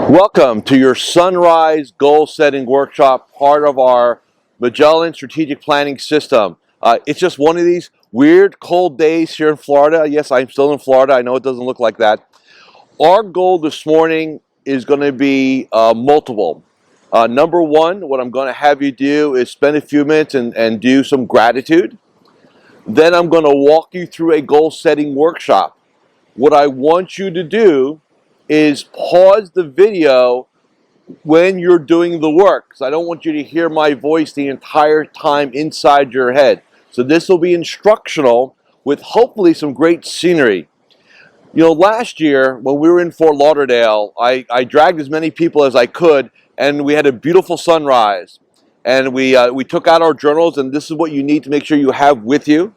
Welcome to your Sunrise Goal Setting Workshop, part of our Magellan Strategic Planning System. It's just one of these weird cold days here in Florida. Yes, I'm still in Florida. I know it doesn't look like that. Our goal this morning is going to be multiple. Number one, what I'm going to have you do is spend a few minutes and do some gratitude. Then I'm going to walk you through a goal setting workshop. What I want you to do is pause the video when you're doing the work, because I don't want you to hear my voice the entire time inside your head. So this will be instructional with hopefully some great scenery. You know, last year when we were in Fort Lauderdale, I dragged as many people as I could, and we had a beautiful sunrise. And we took out our journals, and this is what you need to make sure you have with you.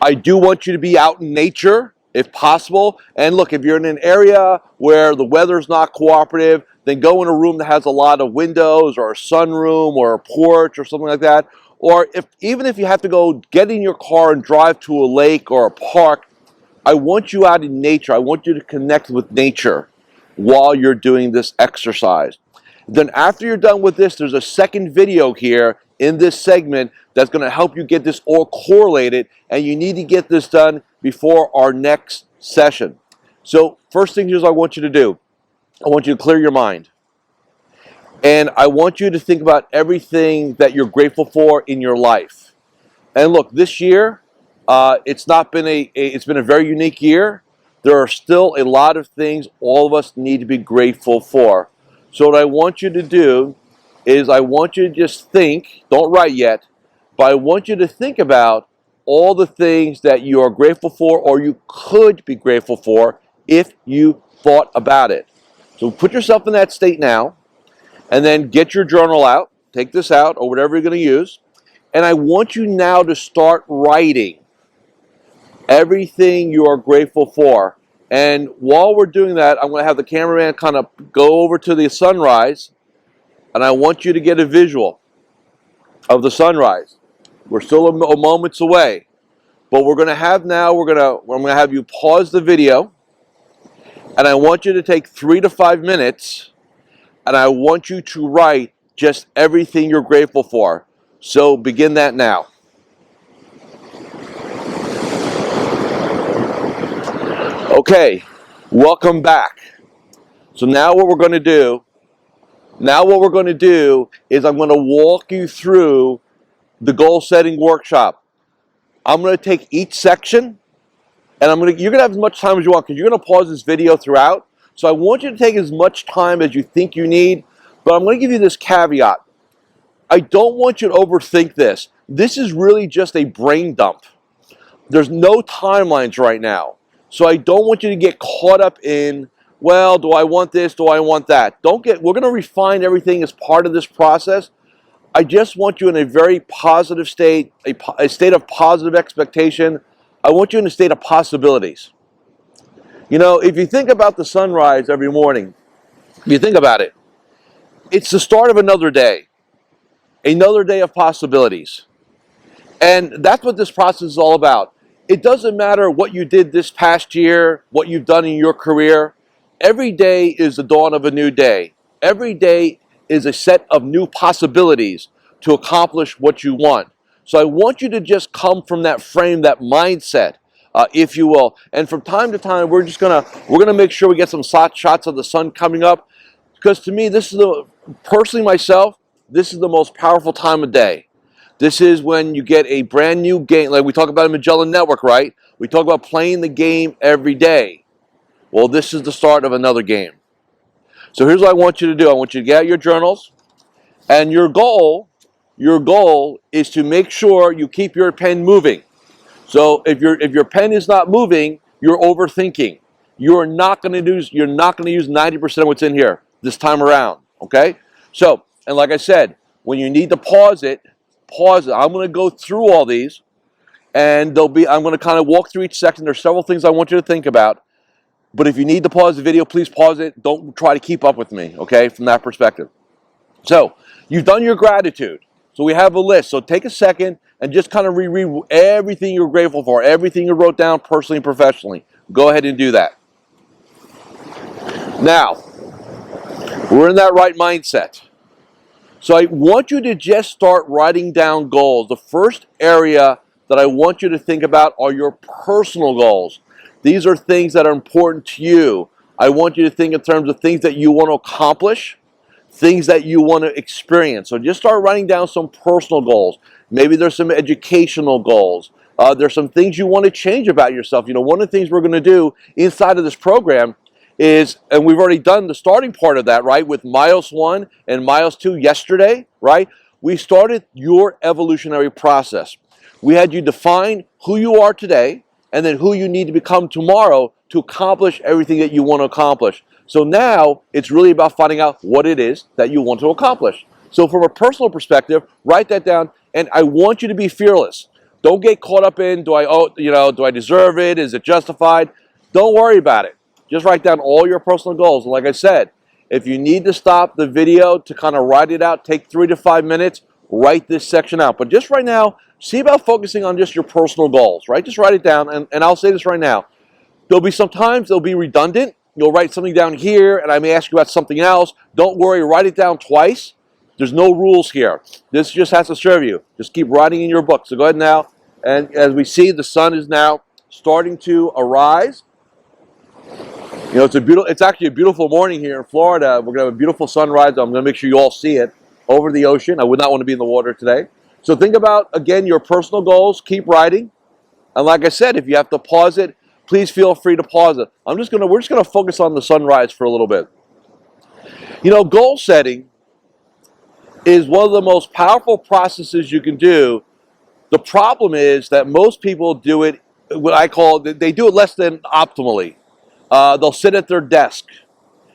I do want you to be out in nature, if possible. And look, if you're in an area where the weather's not cooperative, then go in a room that has a lot of windows, or a sunroom, or a porch, or something like that. Or even if you have to go get in your car and drive to a lake or a park, I want you out in nature. I want you to connect with nature while you're doing this exercise. Then after you're done with this, there's a second video here in this segment that's going to help you get this all correlated, and you need to get this done before our next session. So first thing is I want you to do, I want you to clear your mind. And I want you to think about everything that you're grateful for in your life. And look, this year, it's been a very unique year. There are still a lot of things all of us need to be grateful for. So what I want you to do is I want you to just think, don't write yet, but I want you to think about all the things that you are grateful for, or you could be grateful for if you thought about it. So put yourself in that state now, and then get your journal out, take this out, or whatever you're going to use, and I want you now to start writing everything you are grateful for. And while we're doing that, I'm going to have the cameraman kind of go over to the sunrise, and I want you to get a visual of the sunrise. We're still a moments away, but we're going to have now, I'm going to have you pause the video, and I want you to take 3 to 5 minutes, and I want you to write just everything you're grateful for. So begin that now. Okay, welcome back. So now what we're going to do is I'm going to walk you through the goal setting workshop. I'm going to take each section, and you're going to have as much time as you want, because you're going to pause this video throughout. So I want you to take as much time as you think you need, but I'm going to give you this caveat. I don't want you to overthink this. This is really just a brain dump. There's no timelines right now. So I don't want you to get caught up in, well, do I want this? Do I want that? We're going to refine everything as part of this process. I just want you in a very positive state, a state of positive expectation. I want you in a state of possibilities. You know, if you think about the sunrise every morning, if you think about it, it's the start of another day of possibilities. And that's what this process is all about. It doesn't matter what you did this past year, what you've done in your career. Every day is the dawn of a new day. Every day is a set of new possibilities to accomplish what you want. So I want you to just come from that frame, that mindset, if you will. And from time to time, we're gonna make sure we get some shots of the sun coming up, because to me, personally myself, this is the most powerful time of day. This is when you get a brand new game, like we talk about in Magellan Network, right? We talk about playing the game every day. Well, this is the start of another game. So here's what I want you to do. I want you to get out your journals, and your goal is to make sure you keep your pen moving. So if your pen is not moving, you're overthinking. You're not going to use 90% of what's in here this time around. Okay? So, and like I said, when you need to pause it. I'm going to go through all these, and I'm going to kind of walk through each section. There's several things I want you to think about. But if you need to pause the video, please pause it. Don't try to keep up with me, okay, from that perspective. So you've done your gratitude. So we have a list. So take a second and just kind of reread everything you're grateful for, everything you wrote down personally and professionally. Go ahead and do that. Now, We're in that right mindset. So I want you to just start writing down goals. The first area that I want you to think about are your personal goals. These are things that are important to you. I want you to think in terms of things that you want to accomplish, things that you want to experience. So just start writing down some personal goals. Maybe there's some educational goals. There's some things you want to change about yourself. You know, one of the things we're going to do inside of this program is, and we've already done the starting part of that, right, with Miles 1 and Miles 2 yesterday, right? We started your evolutionary process. We had you define who you are today and then who you need to become tomorrow to accomplish everything that you want to accomplish. So now it's really about finding out what it is that you want to accomplish. So from a personal perspective, write that down, and I want you to be fearless. Don't get caught up in, do I deserve it? Is it justified? Don't worry about it. Just write down all your personal goals. And like I said, if you need to stop the video to kind of write it out, take 3 to 5 minutes, write this section out. But just right now, see about focusing on just your personal goals, right? Just write it down, and I'll say this right now. There'll be sometimes they'll be redundant. You'll write something down here, and I may ask you about something else. Don't worry, write it down twice. There's no rules here. This just has to serve you. Just keep writing in your book. So go ahead now, and as we see, the sun is now starting to arise. You know, it's actually a beautiful morning here in Florida. We're going to have a beautiful sunrise. I'm going to make sure you all see it over the ocean. I would not want to be in the water today. So think about, again, your personal goals. Keep writing. And like I said, if you have to pause it, please feel free to pause it. We're just going to focus on the sunrise for a little bit. You know, goal setting is one of the most powerful processes you can do. The problem is that most people do it, they do it less than optimally. They'll sit at their desk.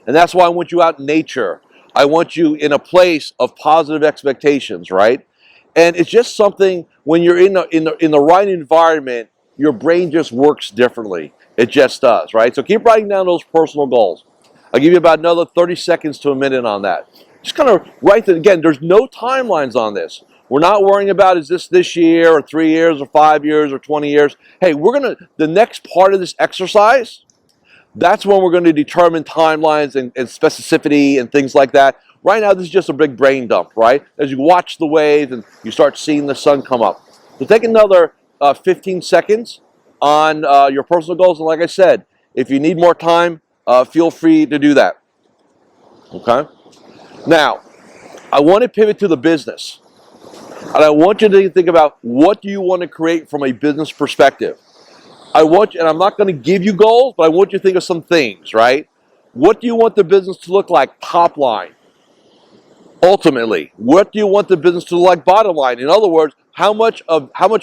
And that's why I want you out in nature. I want you in a place of positive expectations, right? And it's just something, when you're in the right environment, your brain just works differently. It just does, right? So keep writing down those personal goals. I'll give you about another 30 seconds to a minute on that. Just kind of write it. Again, there's no timelines on this. We're not worrying about, is this year or 3 years or 5 years or 20 years. Hey, the next part of this exercise, that's when we're going to determine timelines and specificity and things like that. Right now, this is just a big brain dump, right? As you watch the waves and you start seeing the sun come up. So take another 15 seconds on your personal goals. And like I said, if you need more time, feel free to do that. Okay? Now, I want to pivot to the business. And I want you to think about, what do you want to create from a business perspective? And I'm not going to give you goals, but I want you to think of some things, right? What do you want the business to look like top line? Ultimately, what do you want the business to look like bottom line? In other words, how much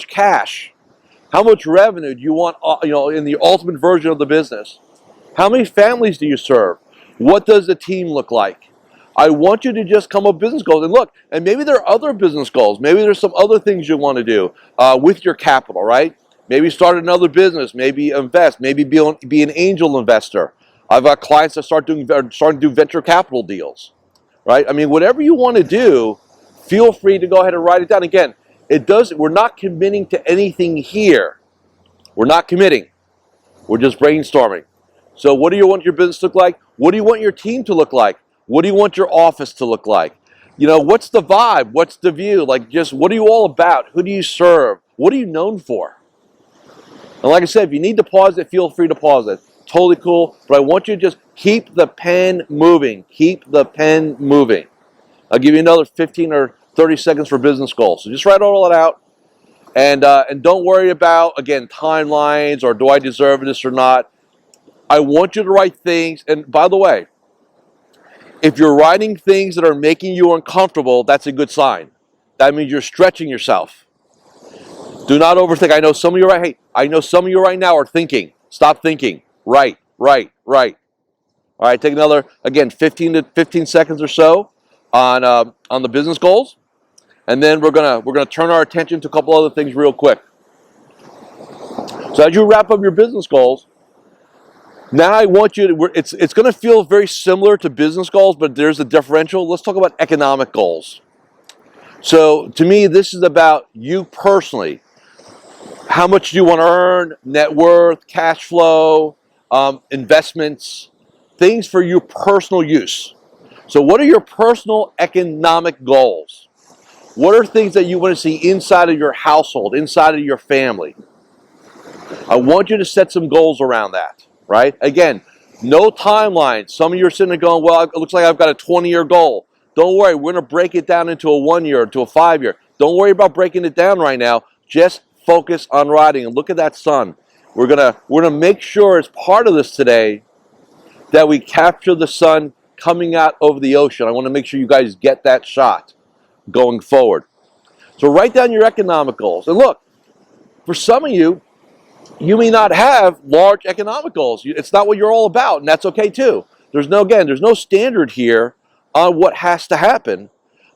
cash, how much revenue do you want, in the ultimate version of the business? How many families do you serve? What does the team look like? I want you to just come up with business goals. And look, and maybe there are other business goals. Maybe there's some other things you want to do with your capital, right? Maybe start another business, maybe invest, maybe be an angel investor. I've got clients that starting to do venture capital deals, right? I mean, whatever you want to do, feel free to go ahead and write it down. Again, we're not committing to anything here. We're not committing. We're just brainstorming. So what do you want your business to look like? What do you want your team to look like? What do you want your office to look like? You know, what's the vibe? What's the view? Like, just what are you all about? Who do you serve? What are you known for? And like I said, if you need to pause it, feel free to pause it. Totally cool. But I want you to just keep the pen moving. Keep the pen moving. I'll give you another 15 or 30 seconds for business goals. So just write all that out. And don't worry about, again, timelines or do I deserve this or not. I want you to write things. And by the way, if you're writing things that are making you uncomfortable, that's a good sign. That means you're stretching yourself. Do not overthink. I know some of you right now are thinking. Stop thinking. Write. All right, take another, again, 15 seconds or so on the business goals. And then we're gonna turn our attention to a couple other things real quick. So as you wrap up your business goals, now I want you to, it's going to feel very similar to business goals, but there's a differential. Let's talk about economic goals. So to me, this is about you personally. How much do you want to earn? Net worth, cash flow, investments, things for your personal use. So what are your personal economic goals? What are things that you want to see inside of your household, inside of your family? I want you to set some goals around that, right? Again, no timeline. Some of you are sitting there going, well, it looks like I've got a 20-year goal. Don't worry, we're going to break it down into a 1-year, to a 5-year. Don't worry about breaking it down right now. Just focus on riding and look at that sun. We're gonna make sure as part of this today that we capture the sun coming out over the ocean. I want to make sure you guys get that shot going forward. So write down your economic goals. And look, for some of you, you may not have large economic goals. It's not what you're all about, and that's okay too. There's no standard here on what has to happen,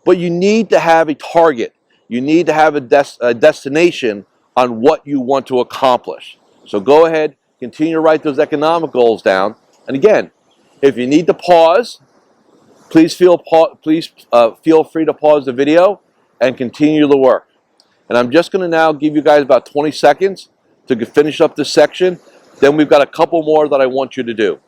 but you need to have a target. You need to have a destination on what you want to accomplish. So go ahead, continue to write those economic goals down. And again, if you need to pause, please feel free to pause the video and continue the work. And I'm just going to now give you guys about 20 seconds to finish up this section. Then we've got a couple more that I want you to do.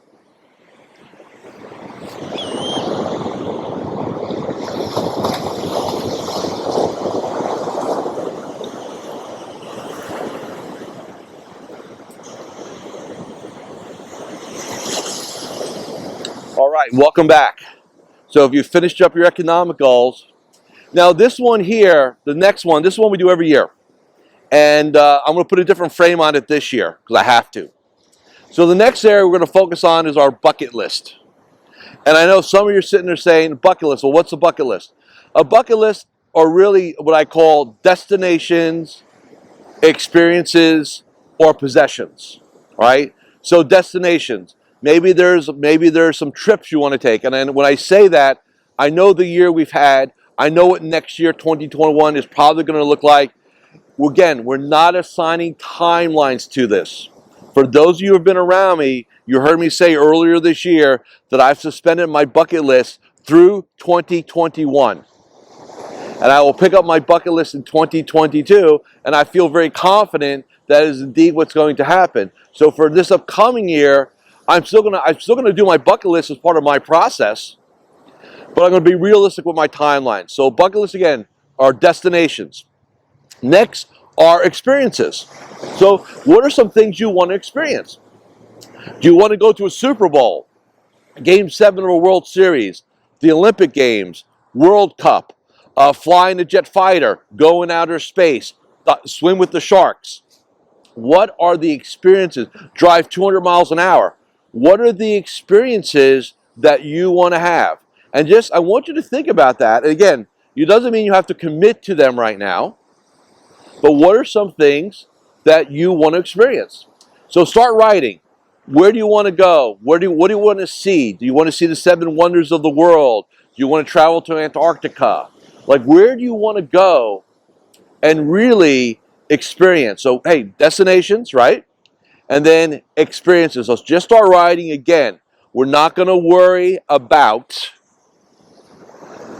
All right, welcome back. So if you finished up your economic goals, now this one here, the next one, this one we do every year. And I'm going to put a different frame on it this year because I have to. So the next area we're going to focus on is our bucket list. And I know some of you are sitting there saying, bucket list, well, what's a bucket list? A bucket list are really what I call destinations, experiences, or possessions, right? So destinations. Maybe there's some trips you want to take. And then when I say that, I know the year we've had. I know what next year, 2021, is probably going to look like. Again, we're not assigning timelines to this. For those of you who have been around me, you heard me say earlier this year that I've suspended my bucket list through 2021. And I will pick up my bucket list in 2022, and I feel very confident that is indeed what's going to happen. So for this upcoming year, I'm still gonna do my bucket list as part of my process, but I'm gonna be realistic with my timeline. So bucket list again are destinations. Next are experiences. So what are some things you want to experience? Do you want to go to a Super Bowl, Game 7 of a World Series, the Olympic Games, World Cup, flying a jet fighter, go in outer space, swim with the sharks? What are the experiences? Drive 200 miles an hour. What are the experiences that you want to have? And I want you to think about that. And again, it doesn't mean you have to commit to them right now. But what are some things that you want to experience? So start writing. Where do you want to go? What do you want to see? Do you want to see the 7 wonders of the world? Do you want to travel to Antarctica? Like, where do you want to go and really experience? So, hey, destinations, right? And then experiences. So just start writing again. We're not going to worry about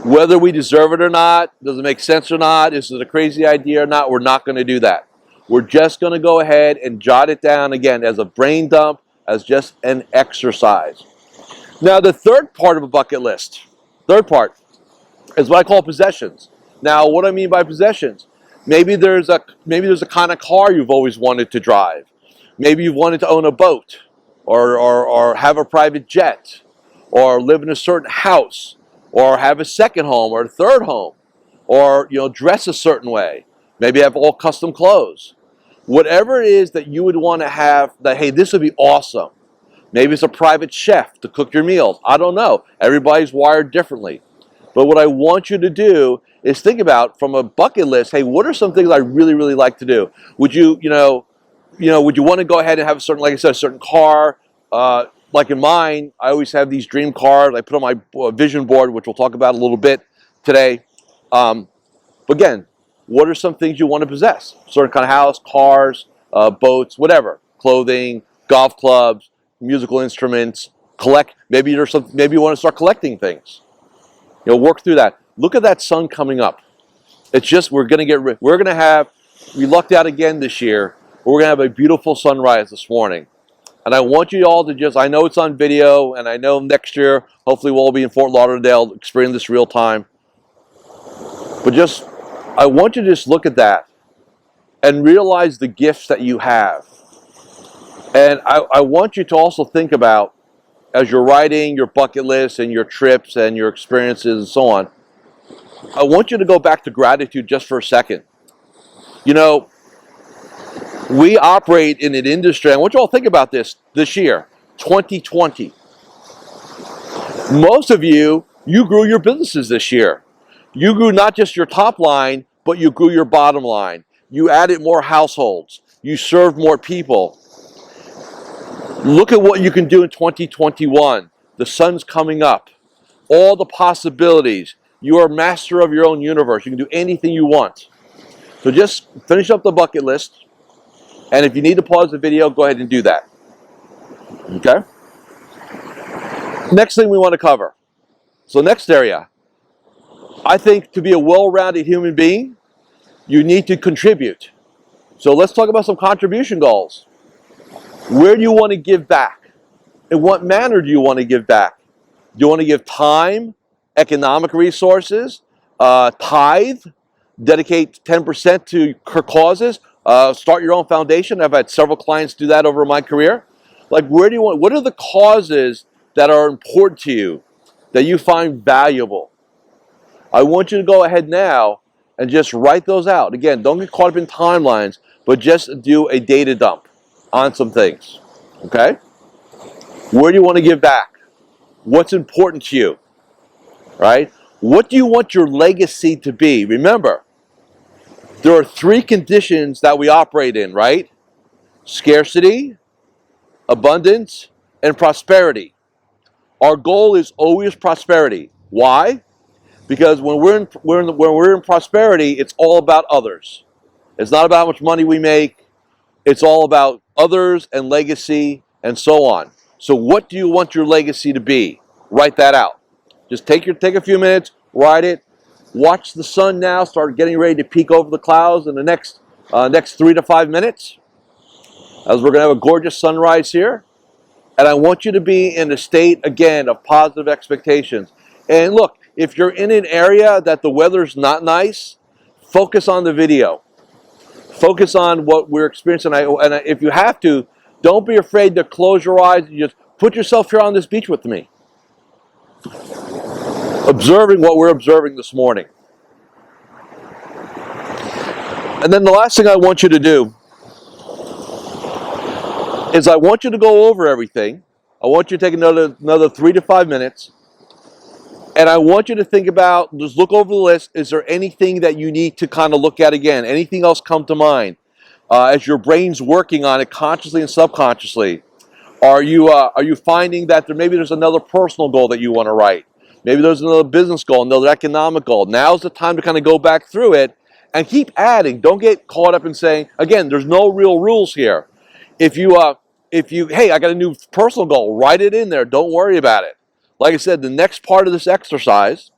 whether we deserve it or not, does it make sense or not, is it a crazy idea or not. We're not going to do that. We're just going to go ahead and jot it down again as a brain dump, as just an exercise. Now, the third part of a bucket list, third part, is what I call possessions. Now, what I mean by possessions, maybe there's a kind of car you've always wanted to drive. Maybe you've wanted to own a boat, or have a private jet, or live in a certain house, or have a second home or a third home, or dress a certain way. Maybe have all custom clothes. Whatever it is that you would want to have, that hey, this would be awesome. Maybe it's a private chef to cook your meals. I don't know. Everybody's wired differently. But what I want you to do is think about from a bucket list. Hey, what are some things I really, really like to do? Would you would you want to go ahead and have a certain, like I said, a certain car? Like in mine, I always have these dream cars I put on my vision board, which we'll talk about a little bit today. But again, what are some things you want to possess? Certain kind of house, cars, boats, whatever, clothing, golf clubs, musical instruments, collect. Maybe you want to start collecting things. Work through that. Look at that sun coming up. It's just we lucked out again this year. We're gonna have a beautiful sunrise this morning. And I want you all to just, I know it's on video, and I know next year, hopefully we'll all be in Fort Lauderdale, experience this real time. But just, I want you to just look at that and realize the gifts that you have. And I want you to also think about, as you're writing your bucket list and your trips and your experiences and so on, I want you to go back to gratitude just for a second. You know, we operate in an industry, I want you all to think about this year, 2020. Most of you grew your businesses this year. You grew not just your top line, but you grew your bottom line. You added more households. You served more people. Look at what you can do in 2021. The sun's coming up. All the possibilities. You are master of your own universe. You can do anything you want. So just finish up the bucket list. And if you need to pause the video, go ahead and do that. Okay? Next thing we want to cover. So next area. I think to be a well-rounded human being, you need to contribute. So let's talk about some contribution goals. Where do you want to give back? In what manner do you want to give back? Do you want to give time, economic resources, tithe, dedicate 10% to causes, start your own foundation? I've had several clients do that over my career. Like, where do you want, what are the causes that are important to you, that you find valuable? I want you to go ahead now and just write those out. Again, don't get caught up in timelines, but just do a data dump on some things, okay? Where do you want to give back? What's important to you, right? What do you want your legacy to be? Remember, there are three conditions that we operate in, right? Scarcity, abundance, and prosperity. Our goal is always prosperity. Why? Because when we're in prosperity, it's all about others. It's not about how much money we make. It's all about others and legacy and so on. So what do you want your legacy to be? Write that out. Just take a few minutes, write it. Watch the sun now start getting ready to peek over the clouds in the next 3 to 5 minutes, as we're going to have a gorgeous sunrise here. And I want you to be in a state, again, of positive expectations. And look, if you're in an area that the weather's not nice, focus on the video. Focus on what we're experiencing. And if you have to, don't be afraid to close your eyes and just put yourself here on this beach with me, observing what we're observing this morning. And then the last thing I want you to do is I want you to go over everything. I want you to take another 3 to 5 minutes. And I want you to think about, just look over the list. Is there anything that you need to kind of look at again? Anything else come to mind? As your brain's working on it consciously and subconsciously, are you finding that there's another personal goal that you want to write? Maybe there's another business goal, another economic goal. Now's the time to kind of go back through it and keep adding. Don't get caught up in saying, again, there's no real rules here. If you, hey, I got a new personal goal, write it in there. Don't worry about it. Like I said, the next part of this exercise,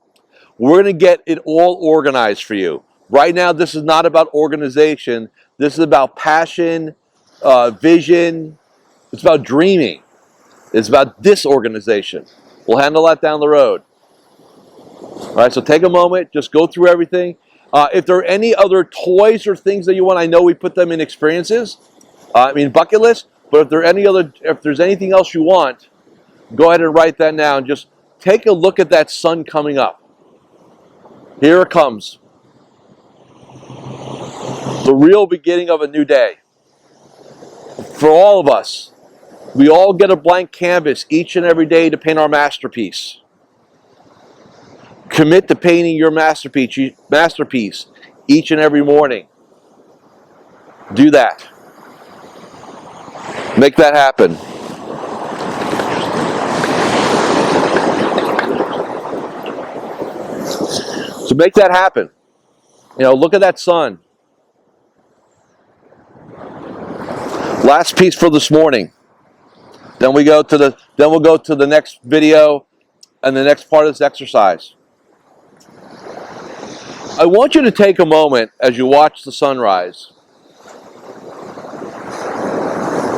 we're going to get it all organized for you. Right now, this is not about organization. This is about passion, vision. It's about dreaming. It's about disorganization. We'll handle that down the road. All right, so take a moment. Just go through everything. If there are any other toys or things that you want, I know we put them in experiences. Bucket list. But if there's anything else you want, go ahead and write that now and just take a look at that sun coming up. Here it comes. The real beginning of a new day. For all of us, we all get a blank canvas each and every day to paint our masterpiece. Commit to painting your masterpiece each and every morning. Do that. Make that happen. So make that happen. Look at that sun. Last piece for this morning. Then we'll go to the next video and the next part of this exercise. I want you to take a moment as you watch the sunrise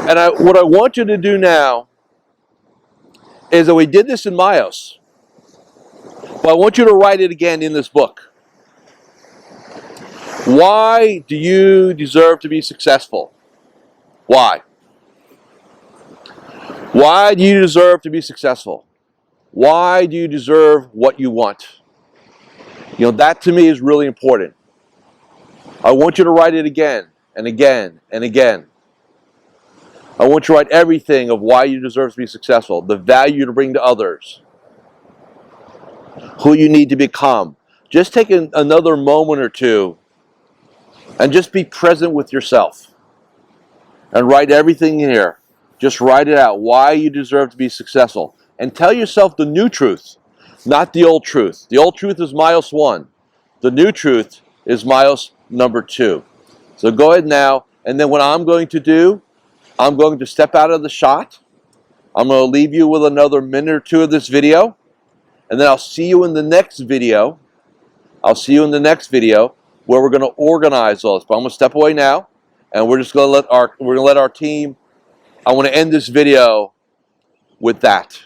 And what I want you to do now is that we did this in Myos, but I want you to write it again in this book. Why do you deserve to be successful? Why? Why do you deserve to be successful? Why do you deserve what you want? You know, that to me is really important. I want you to write it again and again and again. I want you to write everything of why you deserve to be successful, the value to bring to others, who you need to become. Just take another moment or two and just be present with yourself and write everything in here. Just write it out, why you deserve to be successful. And tell yourself the new truth, not the old truth. The old truth is Myos 1. The new truth is Myos number 2. So go ahead now, and then what I'm going to do, I'm going to step out of the shot. I'm going to leave you with another minute or two of this video, and then I'll see you in the next video. I'll see you in the next video where we're going to organize all this. But I'm going to step away now, and we're just going to let our team. I want to end this video with that.